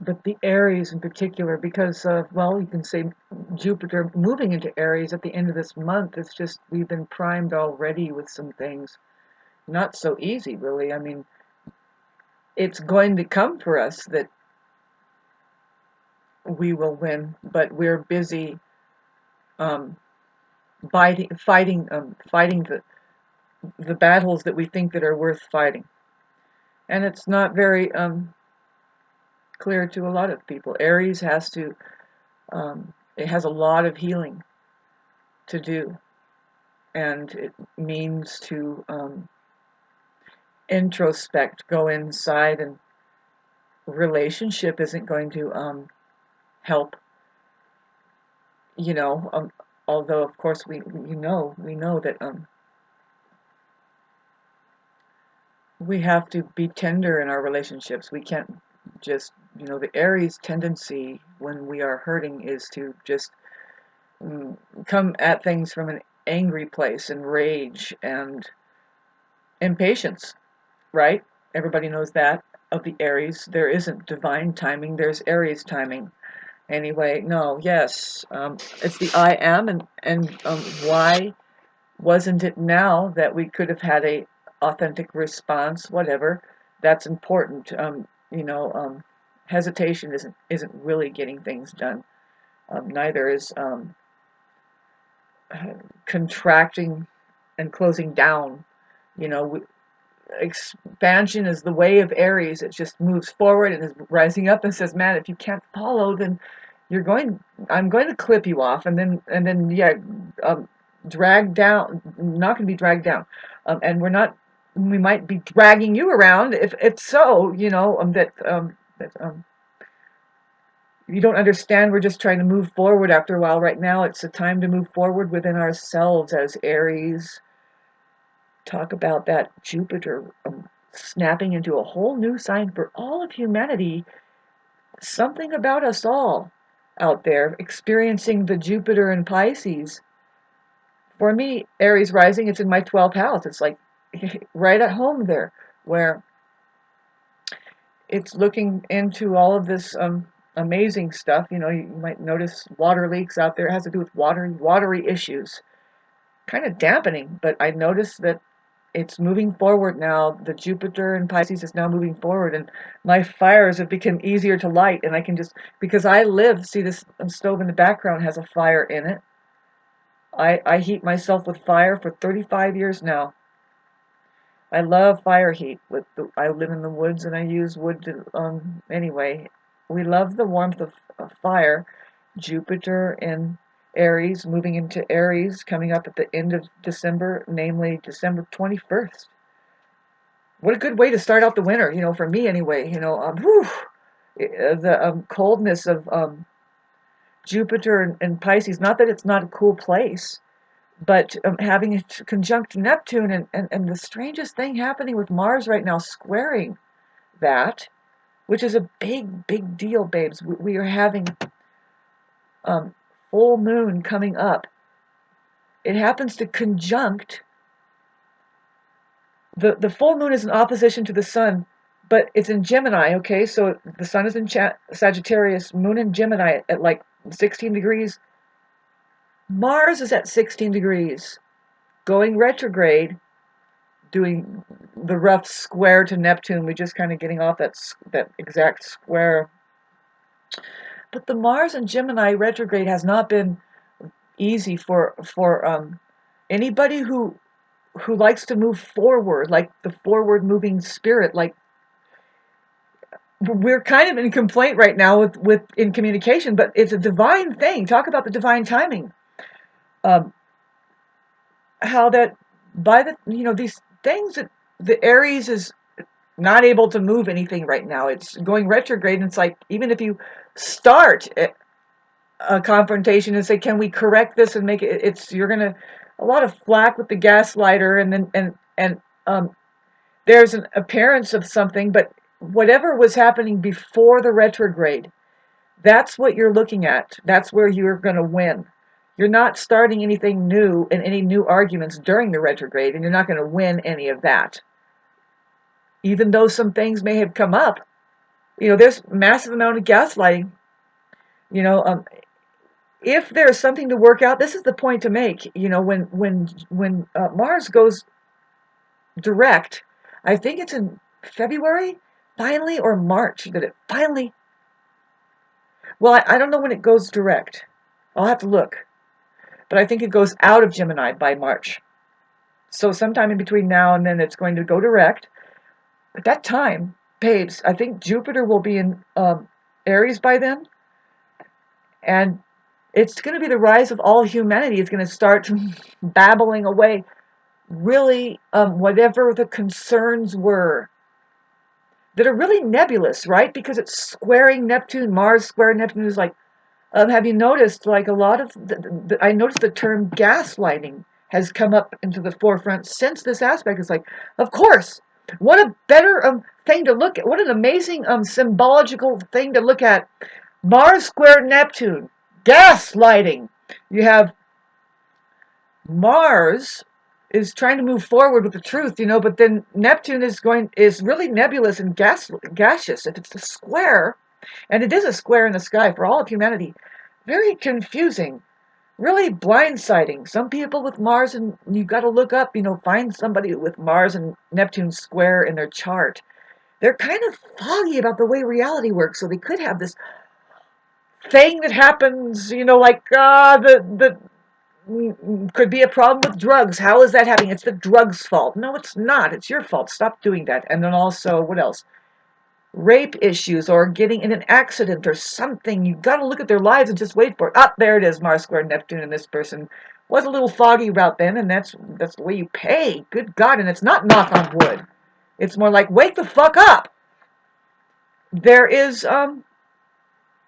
but the Aries in particular, because well, you can say Jupiter moving into Aries at the end of this month. It's just we've been primed already with some things. Not so easy, really. I mean, it's going to come for us that we will win, but we're busy um, fighting the battles that we think that are worth fighting, and it's not very clear to a lot of people. Aries has to, it has a lot of healing to do, and it means to introspect, go inside, and relationship isn't going to help, you know. Although of course we know that we have to be tender in our relationships. We can't just, the Aries tendency when we are hurting is to just come at things from an angry place and rage and impatience, right? Everybody knows that of the Aries. There isn't divine timing, there's Aries timing. Anyway, no, yes, it's the I am, and why wasn't it now that we could have had a authentic response? Whatever, that's important. Hesitation isn't really getting things done. Neither is contracting and closing down. You know, expansion is the way of Aries. It just moves forward and is rising up and says, "Man, if you can't follow, then I'm going to clip you off, and then yeah, drag down. Not going to be dragged down, and we might be dragging you around if so, that you don't understand. We're just trying to move forward. After a while, right now, it's a time to move forward within ourselves as Aries. Talk about that Jupiter snapping into a whole new sign for all of humanity. Something about us all out there experiencing the Jupiter in Pisces. For me, Aries rising, it's in my 12th house. It's like right at home there, where it's looking into all of this amazing stuff. You might notice water leaks out there. It has to do with watery issues. Kind of dampening, but I noticed that it's moving forward now. The Jupiter in Pisces is now moving forward, and my fires have become easier to light. And I can just, because I live, see this stove in the background has a fire in it. I heat myself with fire for 35 years now. I love fire heat. I live in the woods and I use wood to, anyway, we love the warmth of fire. Jupiter in Aries, moving into Aries, coming up at the end of December, namely December 21st. What a good way to start out the winter, for me anyway. The coldness of Jupiter and Pisces, not that it's not a cool place, but having a conjunct Neptune and the strangest thing happening with Mars right now, squaring that, which is a big deal, babes. We are having full moon coming up. It happens to conjunct, the full moon is in opposition to the sun, but it's in Gemini, okay? So the sun is in Sagittarius, moon in Gemini at like 16 degrees. Mars is at 16 degrees, going retrograde, doing the rough square to Neptune. We're just kind of getting off that exact square. But the Mars and Gemini retrograde has not been easy for anybody who likes to move forward, like the forward moving spirit. Like, we're kind of in complaint right now with in communication, but it's a divine thing. Talk about the divine timing. How that by these things that the Aries is not able to move anything right now. It's going retrograde, and it's like, even if you start a confrontation and say, can we correct this and make it, you're gonna a lot of flack with the gaslighter, and then there's an appearance of something, but whatever was happening before the retrograde, that's what you're looking at. That's where you're going to win. You're not starting anything new and any new arguments during the retrograde, and you're not going to win any of that. Even though some things may have come up, You know, there's massive amount of gaslighting. You know, if there's something to work out, this is the point to make. You know, when Mars goes direct, I think it's in February, finally, or March that it finally. Well, I don't know when it goes direct. I'll have to look, but I think it goes out of Gemini by March. So sometime in between now and then, it's going to go direct. At that time, babes, I think Jupiter will be in Aries by then, and it's going to be the rise of all humanity. It's going to start babbling away, really, whatever the concerns were that are really nebulous, right? Because it's squaring Neptune. Mars square Neptune is like, have you noticed, like, a lot of, I noticed the term gaslighting has come up into the forefront since this aspect. It's like, of course, what a better thing to look at. What an amazing symbological thing to look at. Mars square Neptune, gaslighting. You have Mars is trying to move forward with the truth, you know, but then Neptune is really nebulous and gaseous. If it's a square, and it is a square in the sky for all of humanity, very confusing, really blindsiding. Some people with Mars, and you got to look up, you know, find somebody with Mars and Neptune square in their chart. They're kind of foggy about the way reality works, so they could have this thing that happens, you know, like the could be a problem with drugs. How is that happening? It's the drugs' fault. No, it's not. It's your fault. Stop doing that. And then also, what else? Rape issues or getting in an accident or something. You got to look at their lives and just wait for it. Ah, there it is, Mars square Neptune, and this person was a little foggy about them, and that's the way you pay. Good God, and it's not knock on wood. It's more like wake the fuck up. There is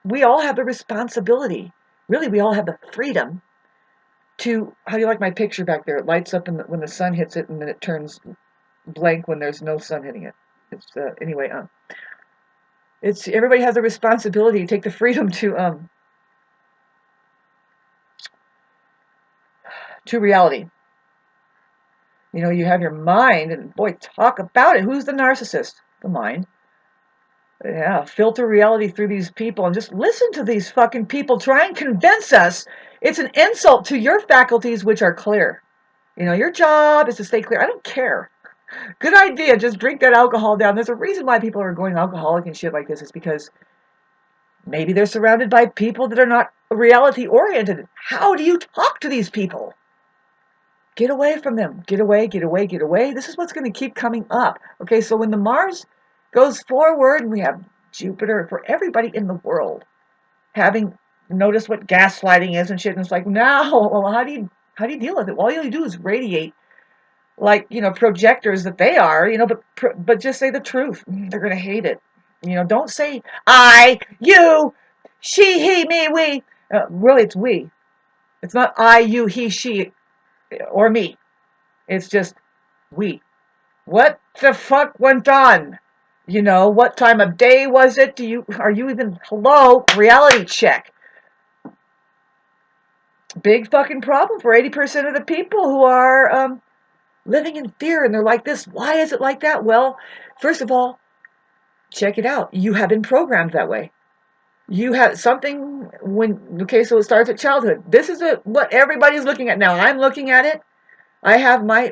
we all have the responsibility. Really, we all have the freedom to, how do you like my picture back there? It lights up when the sun hits it, and then it turns blank when there's no sun hitting it. It's anyway. It's everybody has a responsibility to take the freedom to reality. You know, you have your mind, and boy, talk about it. Who's the narcissist? The mind. Yeah, filter reality through these people and just listen to these fucking people try and convince us. It's an insult to your faculties, which are clear. You know, your job is to stay clear. I don't care. Good idea. Just drink that alcohol down. There's a reason why people are going alcoholic and shit like this. Is because maybe they're surrounded by people that are not reality oriented. How do you talk to these people? Get away from them. Get away, get away, get away. This is what's going to keep coming up. Okay, so when the Mars goes forward, and we have Jupiter for everybody in the world having noticed what gaslighting is and shit, and it's like, now, well, how do you deal with it? Well, all you do is radiate, like, you know, projectors that they are, you know, but just say the truth. They're going to hate it. You know, don't say I, you, she, he, me, we. Really, it's we. It's not I, you, he, she, or me. It's just we. What the fuck went on? You know, what time of day was it? Are you even, hello, reality check. Big fucking problem for 80% of the people who are living in fear, and they're like this. Why is it like that? Well, first of all, check it out. You have been programmed that way. You have something okay, so it starts at childhood. This is what everybody's looking at now. I'm looking at it. I have my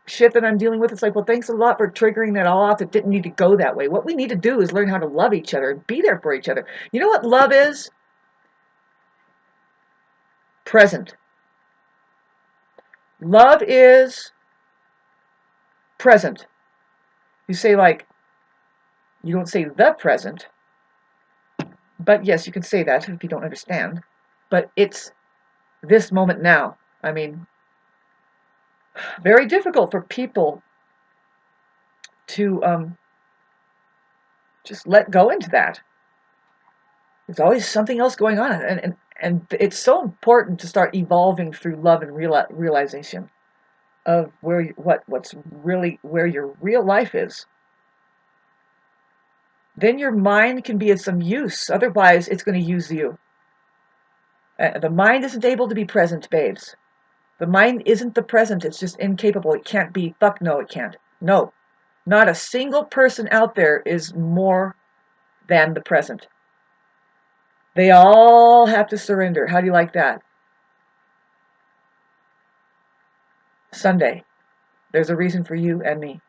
shit that I'm dealing with. It's like, well, thanks a lot for triggering that all off. It didn't need to go that way. What we need to do is learn how to love each other and be there for each other. You know what love is? Present. Love is present. You say, like, you don't say the present, but yes, you can say that if you don't understand. But it's this moment now. I mean, very difficult for people to just let go into that. There's always something else going on, and it's so important to start evolving through love and realization of what's really where your real life is. Then your mind can be of some use. Otherwise, it's going to use you. The mind isn't able to be present, babes. The mind isn't the present. It's just incapable. It can't be. Fuck no, it can't. No. Not a single person out there is more than the present. They all have to surrender. How do you like that? Sunday. There's a reason for you and me.